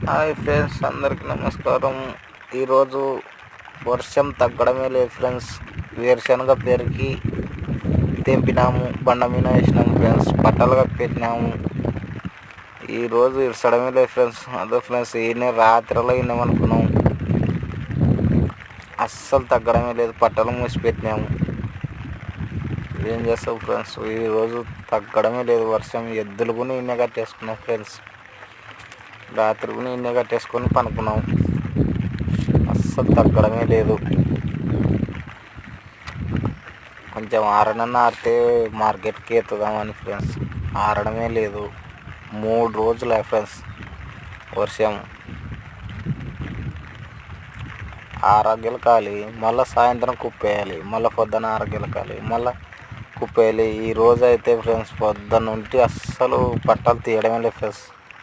Hi friends, అందరికీ నమస్కారం. ఈరోజు వర్షం తగ్గడమే లేదు ఫ్రెండ్స్. వేరుశనగ పెరికి తెంపినాము, బండ మీద వేసినాము ఫ్రెండ్స్. పట్టలుగా పెట్టినాము. ఈరోజు ఇరసడమే లేదు ఫ్రెండ్స్. అదే ఫ్రెండ్స్, ఈయన రాత్రిలో విన్నామనుకున్నాము. అస్సలు తగ్గడమే లేదు. పట్టలు మూసి పెట్టినాము. ఏం చేస్తావు ఫ్రెండ్స్, ఈరోజు తగ్గడమే లేదు వర్షం. ఎద్దులు కూడా ఇన్నే కట్టేసుకున్నాం ఫ్రెండ్స్. రాత్రి కూడా ఇన్నే కట్టేసుకొని పనుకున్నాం. అస్సలు తగ్గడమే లేదు. కొంచెం ఆరనన్నా ఆరితే మార్కెట్కి ఎత్తుదామని ఫ్రెండ్స్. ఆరడమే లేదు. 3 రోజులు ఫ్రెండ్స్ వర్షం. ఆరగెలకాలి, మళ్ళీ సాయంత్రం కుప్పేయాలి, మళ్ళీ పొద్దున ఆరగెలకాలి, మళ్ళీ కుప్పేయాలి. ఈ రోజు అయితే ఫ్రెండ్స్ పొద్దున్న నుండి అస్సలు పట్టాలు తీయడమే లేదు ఫ్రెండ్స్.